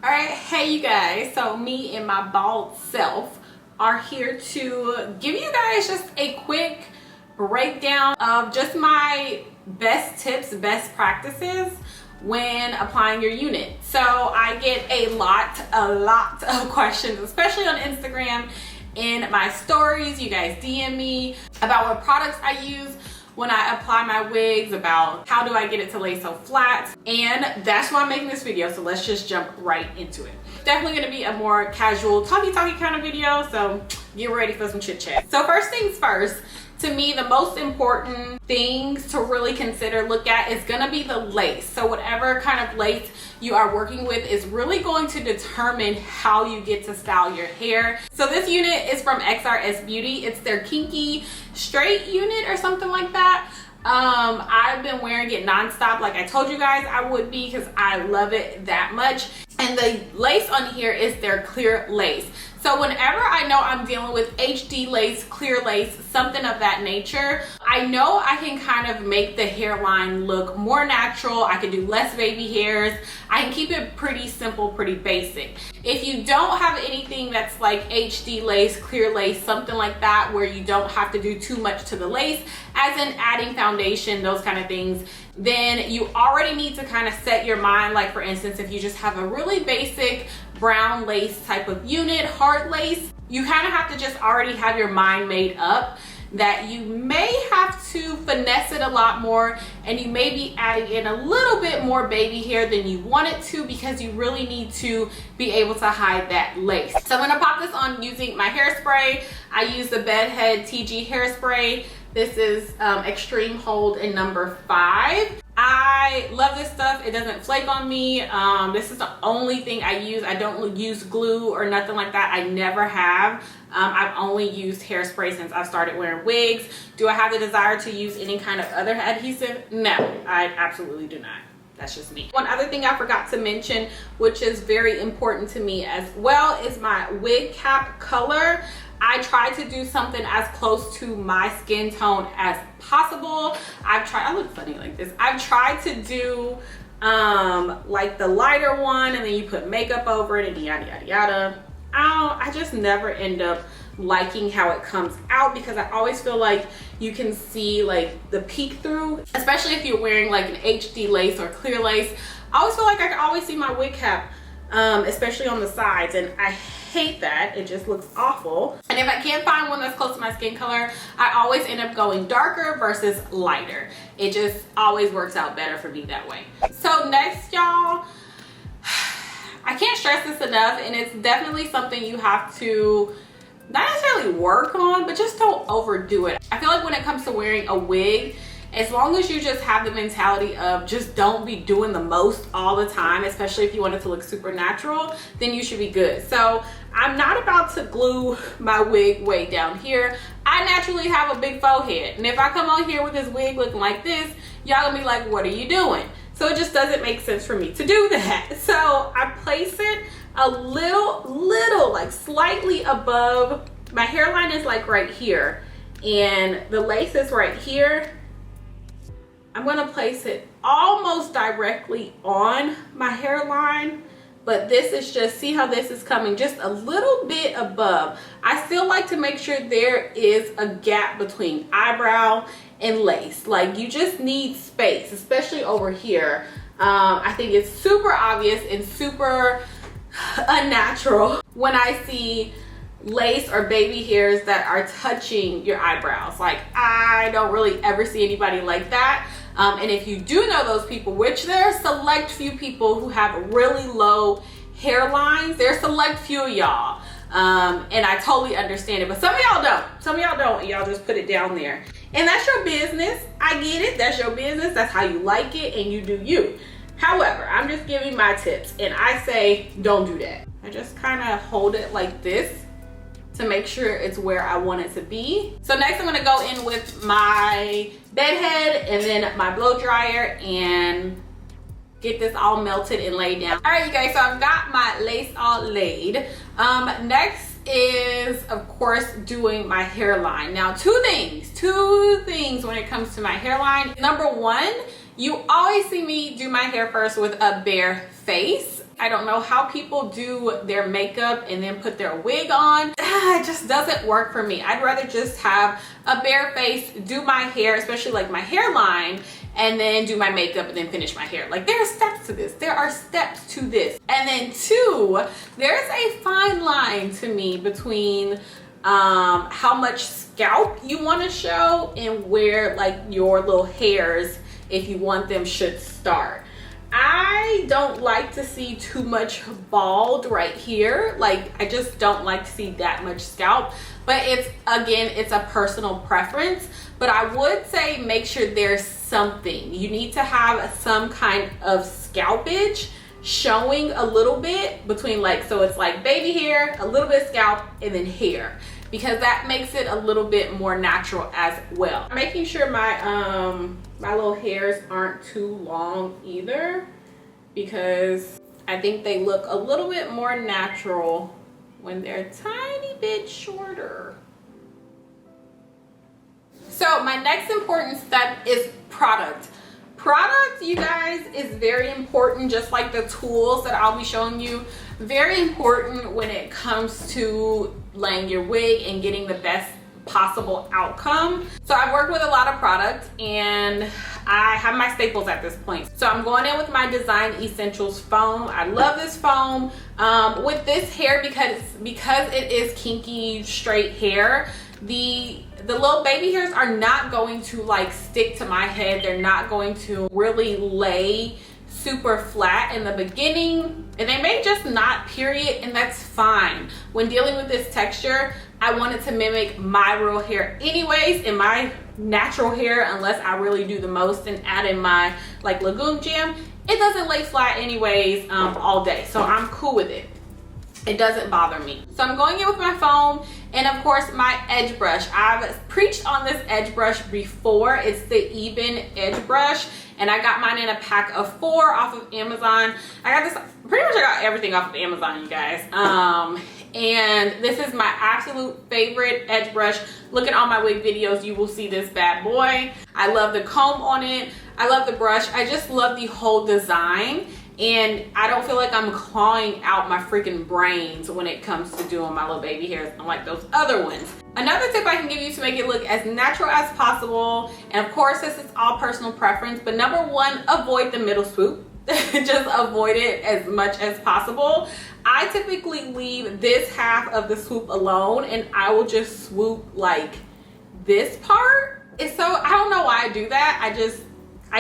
All right, hey you guys, so me and my bald self are here to give you guys just a quick breakdown of just my best tips, best practices when applying your unit. So I get a lot of questions, especially on Instagram, in my stories. You guys DM me about what products I use when I apply my wigs, about how do I get it to lay so flat, and that's why I'm making this video. So let's just jump right into it. Definitely gonna be a more casual talky kind of video, so get ready for some chit chat. So first things first, to me the most important things to really consider, look at, is gonna be the lace. So whatever kind of lace you are working with is really going to determine how you get to style your hair. So this unit is from XRS Beauty. It's their kinky straight unit or something like that. I've been wearing it nonstop, like I told you guys I would be, because I love it that much. And the lace on here is their clear lace. So whenever I know I'm dealing with HD lace, clear lace, something of that nature, I know I can kind of make the hairline look more natural. I can do less baby hairs. I can keep it pretty simple, pretty basic. If you don't have anything that's like HD lace, clear lace, something like that, where you don't have to do too much to the lace, as in adding foundation, those kind of things, then you already need to kind of set your mind. Like for instance, if you just have a really basic brown lace type of unit, hard lace, you kind of have to just already have your mind made up that you may have to finesse it a lot more, and you may be adding in a little bit more baby hair than you want it to, because you really need to be able to hide that lace. So I'm gonna pop this on using my hairspray. I use the Bedhead TG hairspray. This is Extreme Hold in number 5. I love this stuff. It doesn't flake on me. This is the only thing I use. I don't use glue or nothing like that. I never have. I've only used hairspray since I started wearing wigs. Do I have the desire to use any kind of other adhesive? No, I absolutely do not. That's just me. One other thing I forgot to mention, which is very important to me as well, is my wig cap color. I try to do something as close to my skin tone as possible. I look funny like this. I've tried to do like the lighter one, and then you put makeup over it and yada yada yada. I just never end up liking how it comes out, because I always feel like you can see like the peek through, especially if you're wearing like an HD lace or clear lace. I always feel like I can always see my wig cap, especially on the sides, and I hate that. It just looks awful. And if I can't find one that's close to my skin color, I always end up going darker versus lighter. It just always works out better for me that way. So next, y'all, I can't stress this enough, and it's definitely something you have to not necessarily work on, but just don't overdo it. I feel like when it comes to wearing a wig, as long as you just have the mentality of just don't be doing the most all the time, especially if you want it to look super natural, then you should be good. So I'm not about to glue my wig way down here. I naturally have a big forehead, and if I come on here with this wig looking like this, y'all gonna be like, what are you doing? So it just doesn't make sense for me to do that. So I place it a little like slightly above. My hairline is like right here, and the lace is right here. I'm gonna place it almost directly on my hairline, but this is just, see how this is coming just a little bit above. I still like to make sure there is a gap between eyebrow and lace. Like, you just need space, especially over here. I think it's super obvious and super unnatural when I see lace or baby hairs that are touching your eyebrows. Like, I don't really ever see anybody like that. And if you do know those people, which there are select few people who have really low hairlines, there's select few of y'all, and I totally understand it, but some of y'all don't. Some of y'all don't, y'all just put it down there, and that's your business. I get it, that's your business, that's how you like it, and you do you. However, I'm just giving my tips, and I say don't do that. I just kind of hold it like this to make sure it's where I want it to be. So next I'm gonna go in with my bed head and then my blow dryer and get this all melted and laid down. All right, you guys, so I've got my lace all laid. Next is, of course, doing my hairline. Now, two things when it comes to my hairline. Number one, you always see me do my hair first with a bare face. I don't know how people do their makeup and then put their wig on. It just doesn't work for me. I'd rather just have a bare face, do my hair, especially like my hairline, and then do my makeup and then finish my hair. Like, there are steps to this. There are steps to this. And then two, there's a fine line to me between how much scalp you want to show and where like your little hairs, if you want them, should start. I don't like to see too much bald right here. Like, I just don't like to see that much scalp, but it's, again, it's a personal preference. But I would say make sure there's something. You need to have some kind of scalpage showing a little bit between, like, so it's like baby hair, a little bit scalp, and then hair, because that makes it a little bit more natural as well. Making sure my my little hairs aren't too long either, because I think they look a little bit more natural when they're a tiny bit shorter. So my next important step is product. Product, you guys, is very important, just like the tools that I'll be showing you. Very important when it comes to laying your wig and getting the best possible outcome. So I've worked with a lot of products and I have my staples at this point. So I'm going in with my Design Essentials foam. I love this foam. With this hair, because it is kinky straight hair, the little baby hairs are not going to like stick to my head. They're not going to really lay super flat in the beginning, and they may just not, period, and that's fine. When dealing with this texture, I wanted to mimic my real hair anyways, and my natural hair, unless I really do the most and add in my like legume jam, it doesn't lay flat anyways all day, so I'm cool with it. It doesn't bother me. So I'm going in with my foam and of course my edge brush. I've preached on this edge brush before. It's the Even edge brush, and I got mine in a pack of 4 off of Amazon. I got this, pretty much I got everything off of Amazon, you guys. And this is my absolute favorite edge brush. Look at all my wig videos, you will see this bad boy. I love the comb on it. I love the brush. I just love the whole design. And I don't feel like I'm clawing out my freaking brains when it comes to doing my little baby hairs, unlike those other ones. Another tip I can give you to make it look as natural as possible, and of course this is all personal preference, but number 1, avoid the middle swoop. Just avoid it as much as possible. I typically leave this half of the swoop alone, and I will just swoop like this part. And so I don't know why I do that. I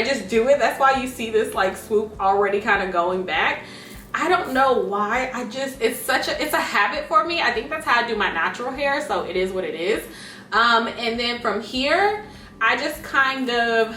just do it. That's why you see this like swoop already kind of going back. I don't know why. It's a habit for me. I think that's how I do my natural hair, so it is what it is. And then from here, I just kind of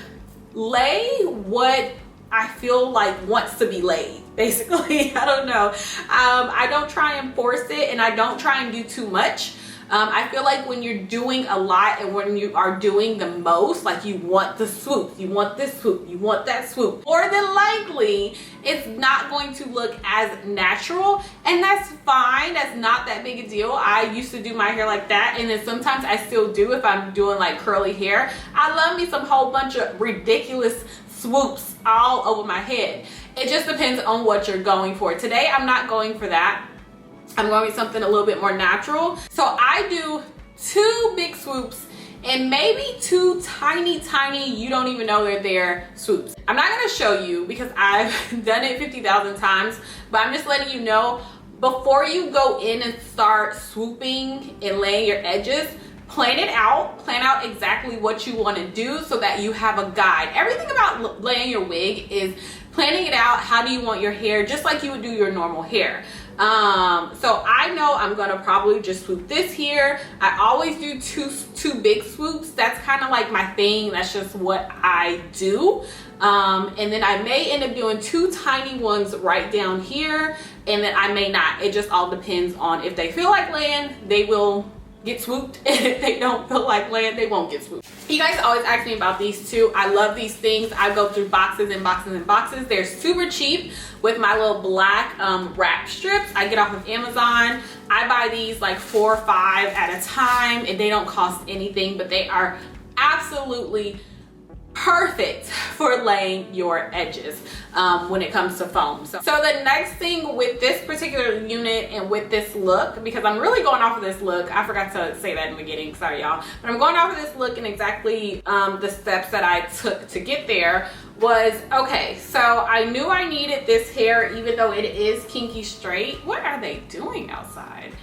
lay what I feel like wants to be laid, basically. I don't know. I don't try and force it, and I don't try and do too much. I feel like when you're doing a lot and when you are doing the most, like you want the swoop, you want this swoop, you want that swoop, more than likely it's not going to look as natural, and that's fine. That's not that big a deal. I used to do my hair like that, and then sometimes I still do if I'm doing like curly hair. I love me some whole bunch of ridiculous swoops all over my head. It just depends on what you're going for. Today I'm not going for that. I'm going with something a little bit more natural. So I do 2 big swoops and maybe 2 tiny, you don't even know they're there, swoops. I'm not gonna show you because I've done it 50,000 times, but I'm just letting you know, before you go in and start swooping and laying your edges, plan it out. Plan out exactly what you want to do so that you have a guide. Everything about laying your wig is planning it out. How do you want your hair, just like you would do your normal hair. So I know I'm gonna probably just swoop this here. I always do two big swoops. That's kind of like my thing. That's just what I do. And then I may end up doing 2 tiny ones right down here, and then I may not. It just all depends on if they feel like laying, they will get swooped, and if they don't feel like laying, they won't get swooped. You guys always ask me about these too. I love these things. I go through boxes and boxes and boxes. They're super cheap with my little black wrap strips I get off of Amazon. I buy these like 4 or 5 at a time, and they don't cost anything, but they are absolutely perfect for laying your edges when it comes to foam. So the next thing with this particular unit and with this look, because I'm really going off of this look, I forgot to say that in the beginning, sorry y'all, but I'm going off of this look and exactly the steps that I took to get there was, okay, so I knew I needed this hair even though it is kinky straight. What are they doing outside?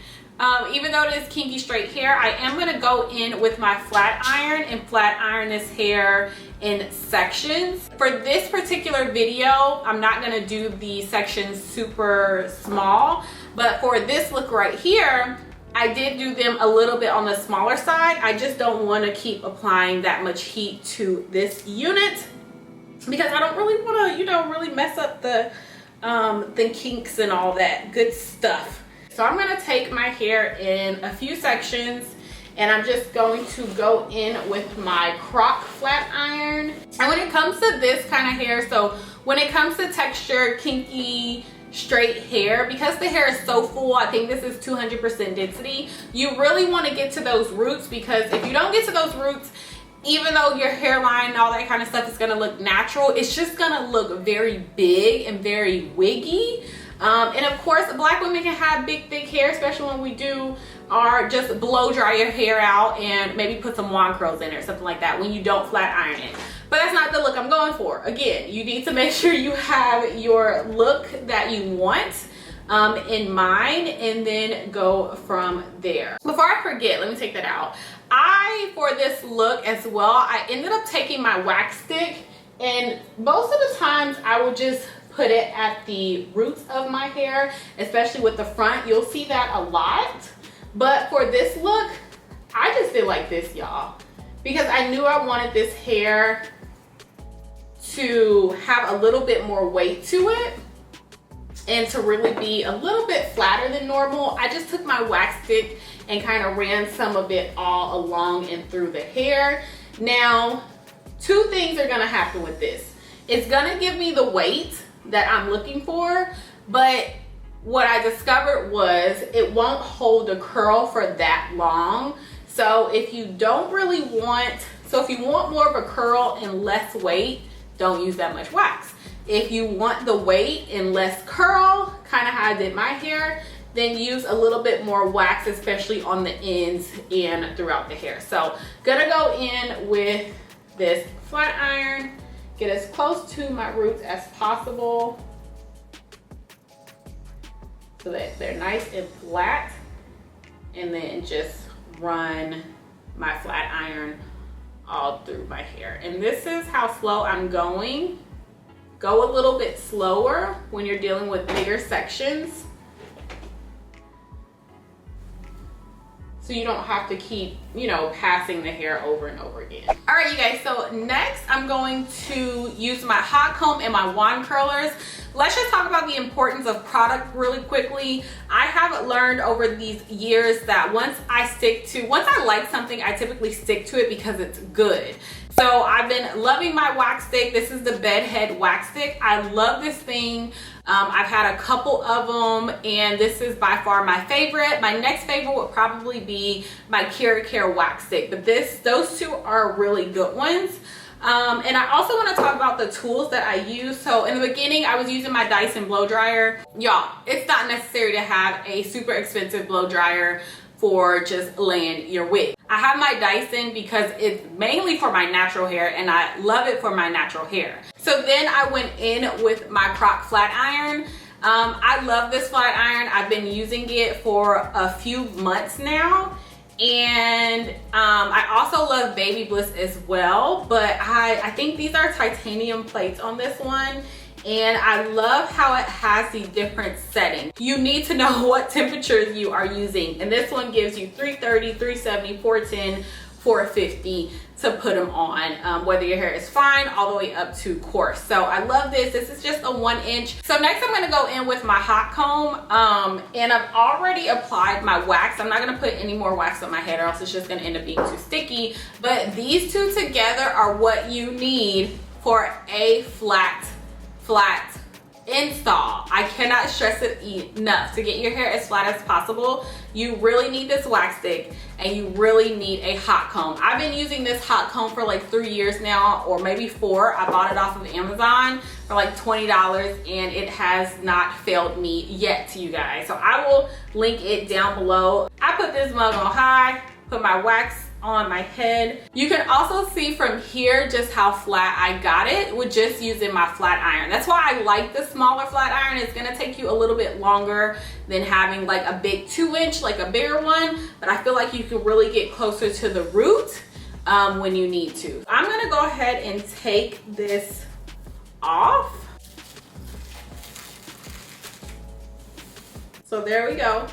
Even though it is kinky straight hair, I am going to go in with my flat iron and flat iron this hair in sections. For this particular video, I'm not going to do the sections super small, but for this look right here, I did do them a little bit on the smaller side. I just don't want to keep applying that much heat to this unit because I don't really want to, you know, really mess up the kinks and all that good stuff. So I'm going to take my hair in a few sections and I'm just going to go in with my croc flat iron. And when it comes to this kind of hair, so when it comes to texture, kinky, straight hair, because the hair is so full, I think this is 200% density, you really want to get to those roots, because if you don't get to those roots, even though your hairline and all that kind of stuff is going to look natural, it's just going to look very big and very wiggy. And of course, black women can have big, thick hair, especially when we do our just blow dry your hair out and maybe put some wand curls in it or something like that when you don't flat iron it. But that's not the look I'm going for. Again, you need to make sure you have your look that you want in mind and then go from there. Before I forget, let me take that out. For this look as well, I ended up taking my wax stick, and most of the times I will just put it at the roots of my hair, especially with the front. You'll see that a lot. But for this look, I just did like this, y'all, because I knew I wanted this hair to have a little bit more weight to it and to really be a little bit flatter than normal. I just took my wax stick and kind of ran some of it all along and through the hair. Now, two things are gonna happen with this. It's gonna give me the weight that I'm looking for, but what I discovered was it won't hold a curl for that long. So if you don't really want, if you want more of a curl and less weight, don't use that much wax. If you want the weight and less curl, kind of how I did my hair, then use a little bit more wax, especially on the ends and throughout the hair. So gonna go in with this flat iron, get as close to my roots as possible so that they're nice and flat, and then just run my flat iron all through my hair. And this is how slow I'm going. Go a little bit slower when you're dealing with bigger sections, so you don't have to keep, you know, passing the hair over and over again. All right, you guys, so next I'm going to use my hot comb and my wand curlers. Let's just talk about the importance of product really quickly. I have learned over these years that once I like something, I typically stick to it because it's good. So I've been loving my wax stick. This is the Bedhead wax stick. I love this thing. I've had a couple of them, and this is by far my favorite. My next favorite would probably be my Care wax stick, but those two are really good ones. And I also want to talk about the tools that I use. So in the beginning, I was using my Dyson blow dryer. Y'all, it's not necessary to have a super expensive blow dryer for just laying your wig. I have my Dyson because it's mainly for my natural hair, and I love it for my natural hair. So then I went in with my croc flat iron. I love this flat iron. I've been using it for a few months now. And I also love Baby Bliss as well, but I think these are titanium plates on this one, and I love how it has the different settings. You need to know what temperatures you are using, and this one gives you 330, 370, 410, 450 to put them on, whether your hair is fine all the way up to coarse. So I love this. This is just a 1 inch. So next I'm gonna go in with my hot comb, and I've already applied my wax. I'm not gonna put any more wax on my head or else it's just gonna end up being too sticky. But these two together are what you need for a flat install. I cannot stress it enough. To get your hair as flat as possible, you really need this wax stick and you really need a hot comb. I've been using this hot comb for like 3 years now, or maybe 4. I bought it off of Amazon for like $20 and it has not failed me yet, you guys. So I will link it down below. I put this mug on high, put my wax on my head. You can also see from here just how flat I got it with just using my flat iron. That's why I like the smaller flat iron. It's gonna take you a little bit longer than having like a big 2-inch, like a bigger one, but I feel like you can really get closer to the root when you need to. I'm gonna go ahead and take this off. So there we go.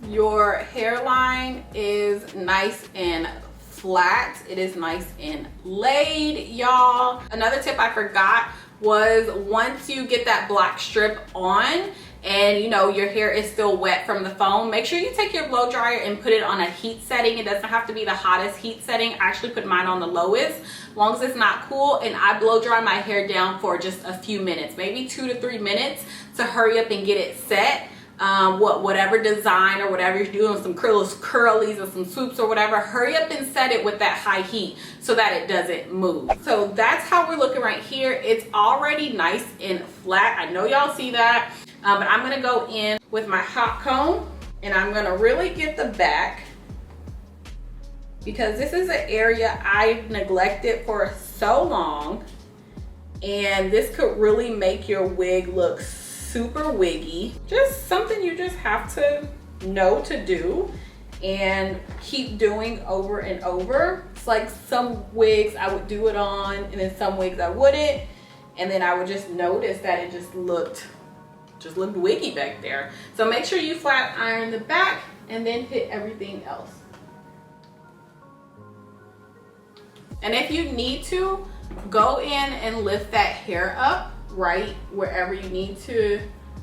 Your hairline is nice and flat. It is nice and laid, y'all. Another tip I forgot was, once you get that black strip on and you know your hair is still wet from the foam, make sure you take your blow dryer and put it on a heat setting. It doesn't have to be the hottest heat setting. I actually put mine on the lowest, as long as it's not cool, and I blow dry my hair down for just a few minutes, maybe 2 to 3 minutes, to hurry up and get it set. Whatever design or whatever you're doing, some curlies or some swoops or whatever, hurry up and set it with that high heat so that it doesn't move. So that's how we're looking right here. It's already nice and flat. I know y'all see that, but I'm gonna go in with my hot comb and I'm gonna really get the back, because this is an area I've neglected for so long, and this could really make your wig look super wiggy. Just something you just have to know to do and keep doing over and over. It's like some wigs I would do it on and then some wigs I wouldn't, and then I would just notice that it just looked wiggy back there. So make sure you flat iron the back and then hit everything else. And if you need to, go in and lift that hair up right wherever you need to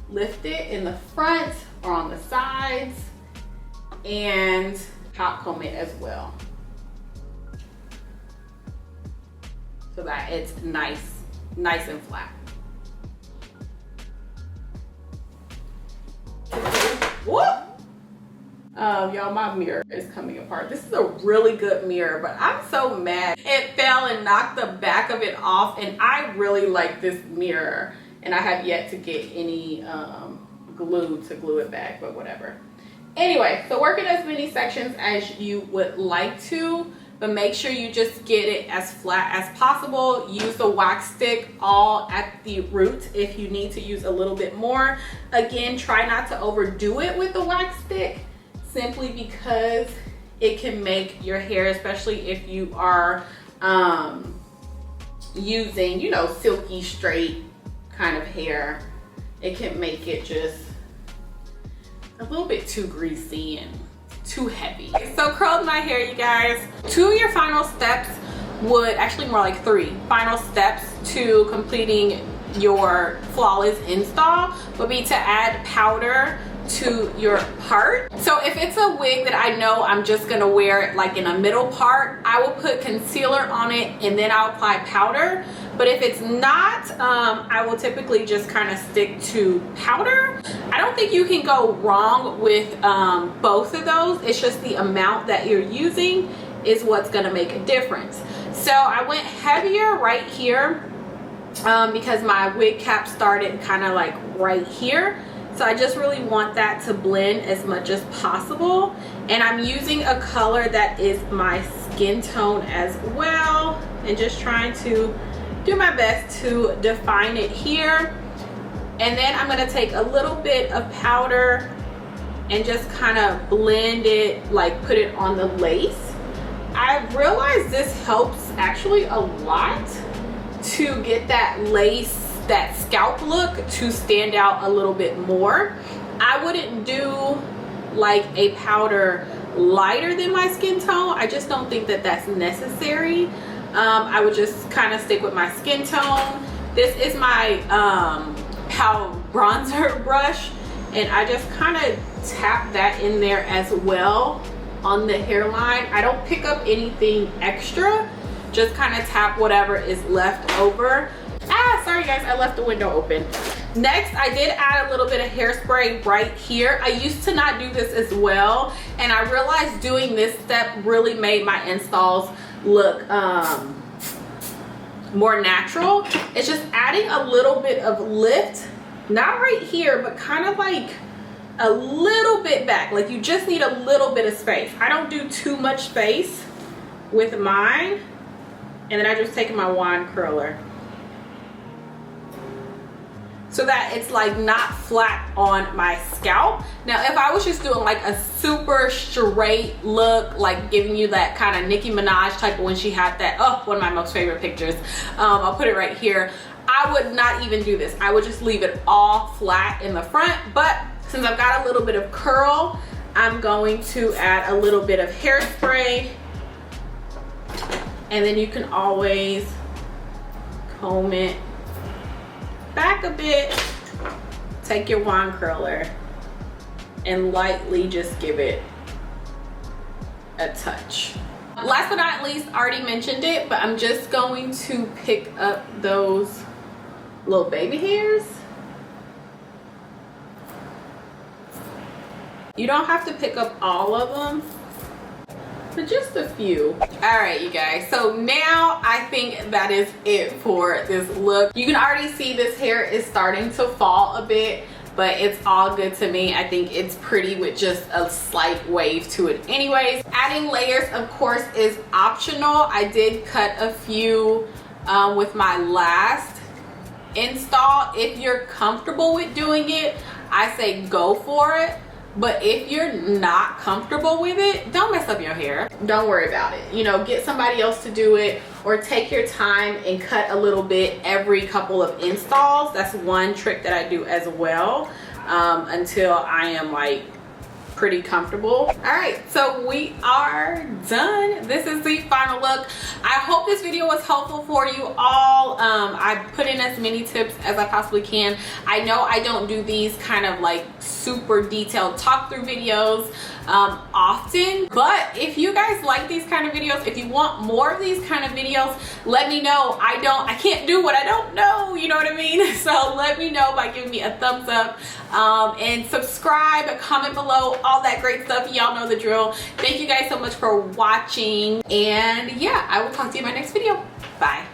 lift it, in the front or on the sides, and hot comb it as well so that it's nice and flat. Whoop! Y'all, my mirror is coming apart. This is a really good mirror, but I'm so mad. It fell and knocked the back of it off, and I really like this mirror, and I have yet to get any glue to glue it back, but whatever. Anyway, so work in as many sections as you would like to, but make sure you just get it as flat as possible. Use the wax stick all at the root if you need to use a little bit more. Again, try not to overdo it with the wax stick, simply because it can make your hair, especially if you are using, you know, silky straight kind of hair, it can make it just a little bit too greasy and too heavy. So curled my hair, you guys. 2 of your final steps would, actually more like 3 final steps to completing your flawless install would be to add powder to your part. So if it's a wig that I know I'm just gonna wear it like in a middle part, I will put concealer on it and then I'll apply powder. But if it's not, I will typically just kind of stick to powder. I don't think you can go wrong with both of those. It's just the amount that you're using is what's gonna make a difference. So I went heavier right here because my wig cap started kind of like right here. So I just really want that to blend as much as possible. And I'm using a color that is my skin tone as well, and just trying to do my best to define it here. And then I'm gonna take a little bit of powder and just kind of blend it, like put it on the lace. I realized this helps actually a lot to get that lace, that scalp look to stand out a little bit more. I wouldn't do like a powder lighter than my skin tone. I just don't think that that's necessary. I would just kind of stick with my skin tone. This is my bronzer brush, and I just kind of tap that in there as well on the hairline. I don't pick up anything extra, just kind of tap whatever is left over. Sorry sorry guys, I left the window open. Next, I did add a little bit of hairspray right here. I used to not do this as well, and I realized doing this step really made my installs look more natural. It's just adding a little bit of lift, not right here, but kind of like a little bit back. Like you just need a little bit of space. I don't do too much space with mine. And then I just take my wand curler so that it's like not flat on my scalp. Now, if I was just doing like a super straight look, like giving you that kind of Nicki Minaj type of when she had that, oh, one of my most favorite pictures. I'll put it right here. I would not even do this. I would just leave it all flat in the front. But since I've got a little bit of curl, I'm going to add a little bit of hairspray. And then you can always comb it back a bit. Take your wand curler and lightly just give it a touch. Last but not least, I already mentioned it, but I'm just going to pick up those little baby hairs. You don't have to pick up all of them, but just a few. All right, you guys, so now I think that is it for this look. You can already see this hair is starting to fall a bit, but it's all good to me. I think it's pretty with just a slight wave to it anyways. Adding layers, of course, is optional. I did cut a few with my last install. If you're comfortable with doing it, I say go for it. But if you're not comfortable with it, don't mess up your hair. Don't worry about it. You know, get somebody else to do it, or take your time and cut a little bit every couple of installs. That's one trick that I do as well, until I am like pretty comfortable. All right, so we are done. This is the final look. I hope this video was helpful for you all. I put in as many tips as I possibly can. I know I don't do these kind of like super detailed talk through videos often, but if you guys like these kind of videos, if you want more of these kind of videos, let me know. I can't do what I don't know, you know what I mean? So let me know by giving me a thumbs up, and subscribe, comment below, all that great stuff. Y'all know the drill. Thank you guys so much for watching, and yeah, I will talk to you in my next video. Bye.